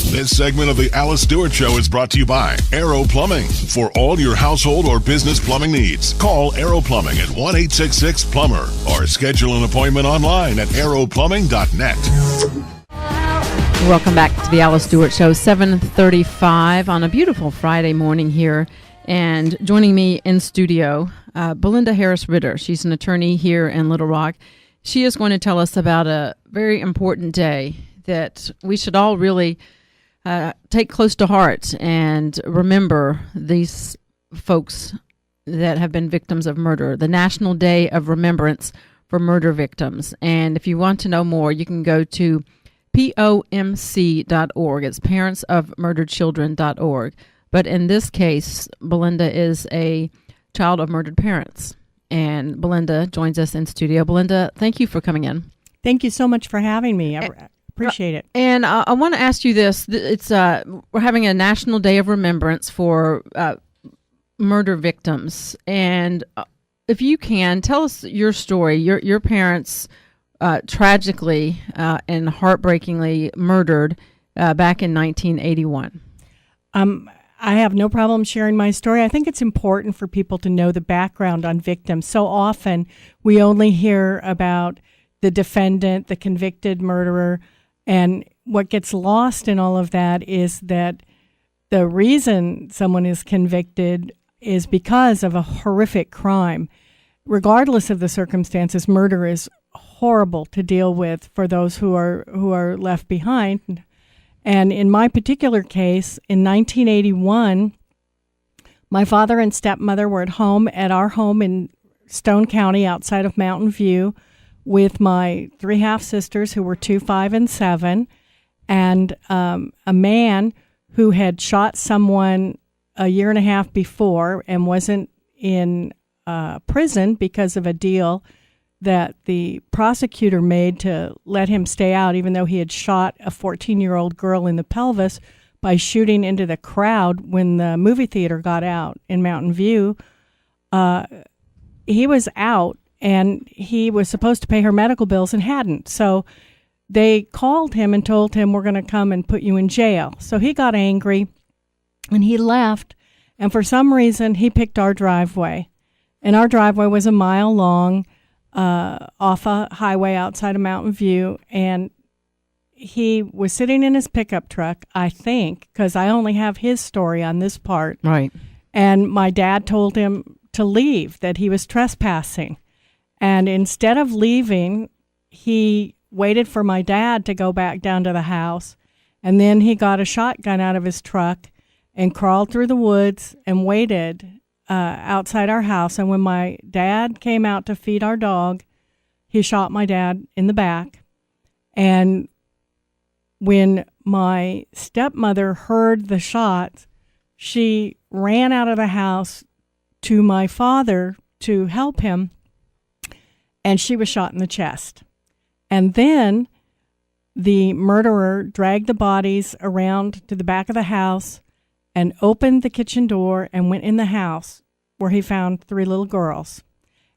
This segment of the Alice Stewart Show is brought to you by Arrow Plumbing. For all your household or business plumbing needs, call Arrow Plumbing at 1-866-PLUMBER or schedule an appointment online at arrowplumbing.net. Welcome back to the Alice Stewart Show, 7:35 on a beautiful Friday morning here. And joining me in studio, Bilenda Harris-Ritter. She's an attorney here in Little Rock. She is going to tell us about a very important day that we should all really take close to heart and remember these folks that have been victims of murder, the National Day of Remembrance for Murder Victims. And if you want to know more, you can go to POMC.org. It's parentsofmurderedchildren.org. But in this case, Bilenda is a child of murdered parents. And Bilenda joins us in studio. Bilenda, thank you for coming in. Thank you so much for having me. I appreciate it. And I want to ask you this. It's we're having a National Day of Remembrance for murder victims. And if you can, tell us your story. Your parents tragically and heartbreakingly murdered back in 1981. I have no problem sharing my story. I think it's important for people to know the background on victims. So often we only hear about the defendant, the convicted murderer, and what gets lost in all of that is that the reason someone is convicted is because of a horrific crime. Regardless of the circumstances, murder is horrible to deal with for those who are left behind. And in my particular case, in 1981, my father and stepmother were at our home in Stone County outside of Mountain View with my 3 half-sisters who were 2, 5, and 7, and a man who had shot someone a year and a half before and wasn't in prison because of a deal that the prosecutor made to let him stay out, even though he had shot a 14-year-old girl in the pelvis by shooting into the crowd when the movie theater got out in Mountain View. He was out, and he was supposed to pay her medical bills and hadn't. So they called him and told him, we're going to come and put you in jail. So he got angry, and he left, and for some reason, he picked our driveway. And our driveway was a mile long, off a highway outside of Mountain View, and he was sitting in his pickup truck, I think, because I only have his story on this part. Right. And my dad told him to leave, that he was trespassing. And instead of leaving, he waited for my dad to go back down to the house, and then he got a shotgun out of his truck and crawled through the woods and waited outside our house. And when my dad came out to feed our dog, he shot my dad in the back. And when my stepmother heard the shots, she ran out of the house to my father to help him, and she was shot in the chest. And then the murderer dragged the bodies around to the back of the house and opened the kitchen door and went in the house, where he found 3 little girls.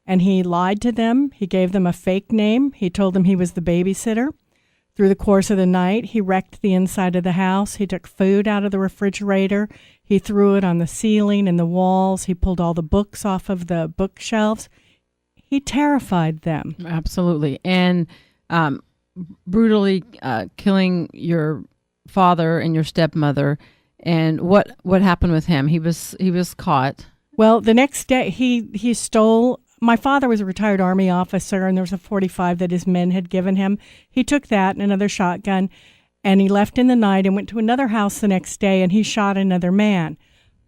And he lied to them. He gave them a fake name. He told them he was the babysitter. Through the course of the night, he wrecked the inside of the house. He took food out of the refrigerator. He threw it on the ceiling and the walls. He pulled all the books off of the bookshelves. He terrified them. Absolutely. And brutally killing your father and your stepmother. And what happened with him? He was caught. Well, the next day he stole. My father was a retired Army officer, and there was a .45 that his men had given him. He took that and another shotgun, and he left in the night and went to another house the next day, and he shot another man.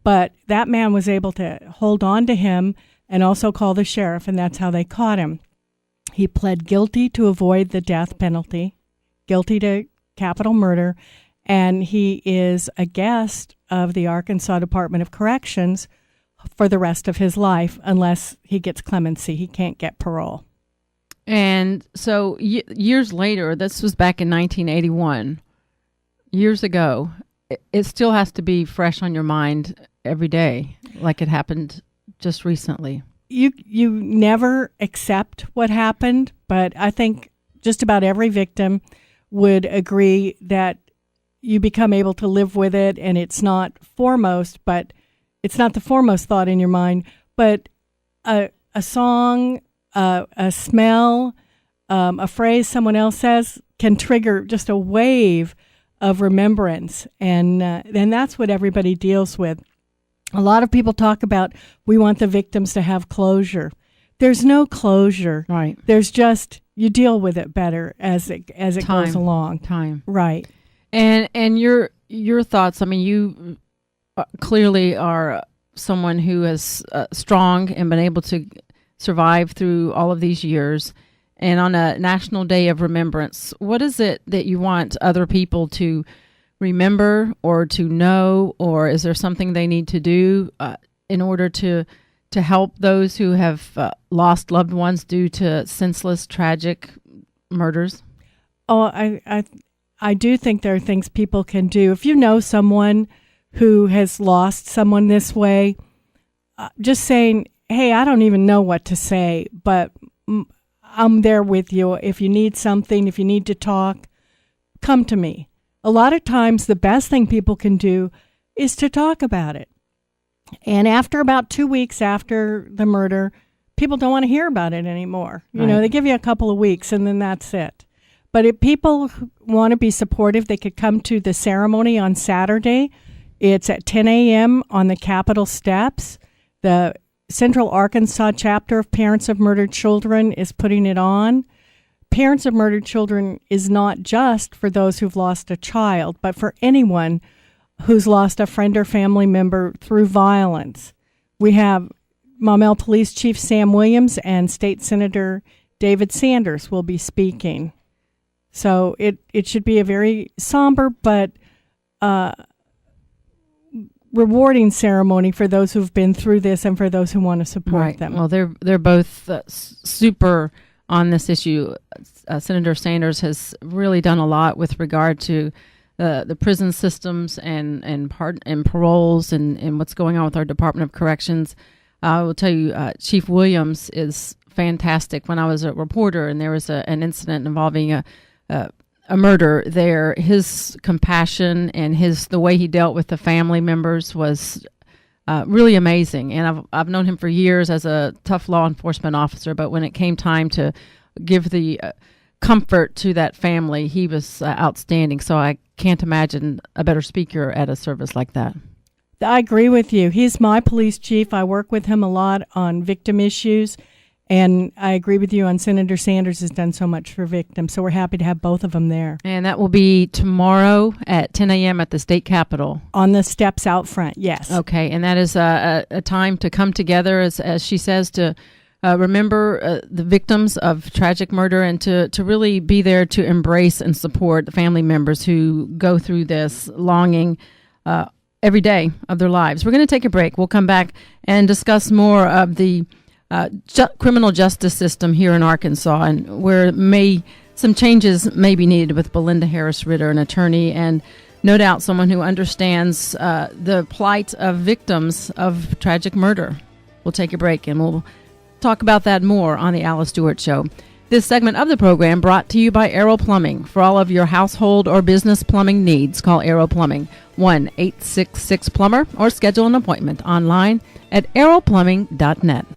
But that man was able to hold on to him and also call the sheriff, and that's how they caught him. He pled guilty to avoid the death penalty, guilty to capital murder, and he is a guest of the Arkansas Department of Corrections for the rest of his life, unless he gets clemency. He can't get parole. And so years later, this was back in 1981, years ago, it still has to be fresh on your mind every day, like it happened just recently. You never accept what happened, but I think just about every victim would agree that you become able to live with it, and it's not the foremost thought in your mind, but a song, a smell, a phrase someone else says can trigger just a wave of remembrance, and that's what everybody deals with. A lot of people talk about, we want the victims to have closure. There's no closure. Right. There's just, you deal with it better as it goes along. Time. Right. And your thoughts, I mean, you clearly are someone who is strong and been able to survive through all of these years. And on a National Day of Remembrance, what is it that you want other people to remember or to know, or is there something they need to do in order to help those who have lost loved ones due to senseless, tragic murders? Oh, I do think there are things people can do. If you know someone who has lost someone this way, just saying, hey, I don't even know what to say, but I'm there with you. If you need something, if you need to talk, come to me. A lot of times the best thing people can do is to talk about it. And after about 2 weeks after the murder, people don't want to hear about it anymore. You know, they give you a couple of weeks and then that's it. But if people want to be supportive, they could come to the ceremony on Saturday. It's at 10 a.m. on the Capitol steps. The Central Arkansas chapter of Parents of Murdered Children is putting it on. Parents of Murdered Children is not just for those who've lost a child, but for anyone who's lost a friend or family member through violence. We have Maumelle Police Chief Sam Williams and State Senator David Sanders will be speaking. So it should be a very somber but rewarding ceremony for those who've been through this and for those who want to support them. Well, they're both super on this issue. Senator Sanders has really done a lot with regard to the prison systems and paroles and what's going on with our Department of Corrections. I will tell you, Chief Williams is fantastic. When I was a reporter and there was an incident involving a murder there, his compassion and the way he dealt with the family members was really amazing. And I've known him for years as a tough law enforcement officer, but when it came time to give the comfort to that family, he was outstanding. So I can't imagine a better speaker at a service like that. I agree with you. He's my police chief. I work with him a lot on victim issues. And I agree with you on Senator Sanders has done so much for victims. So we're happy to have both of them there. And that will be tomorrow at 10 a.m. at the state capitol. On the steps out front, yes. Okay, and that is a time to come together, as she says, to remember the victims of tragic murder and to really be there to embrace and support the family members who go through this longing every day of their lives. We're going to take a break. We'll come back and discuss more of the criminal justice system here in Arkansas and where some changes may be needed with Bilenda Harris-Ritter, an attorney, and no doubt someone who understands the plight of victims of tragic murder. We'll take a break and we'll talk about that more on the Alice Stewart Show. This segment of the program brought to you by Aero Plumbing. For all of your household or business plumbing needs, call Aero Plumbing 1-866-PLUMBER or schedule an appointment online at aeroplumbing.net.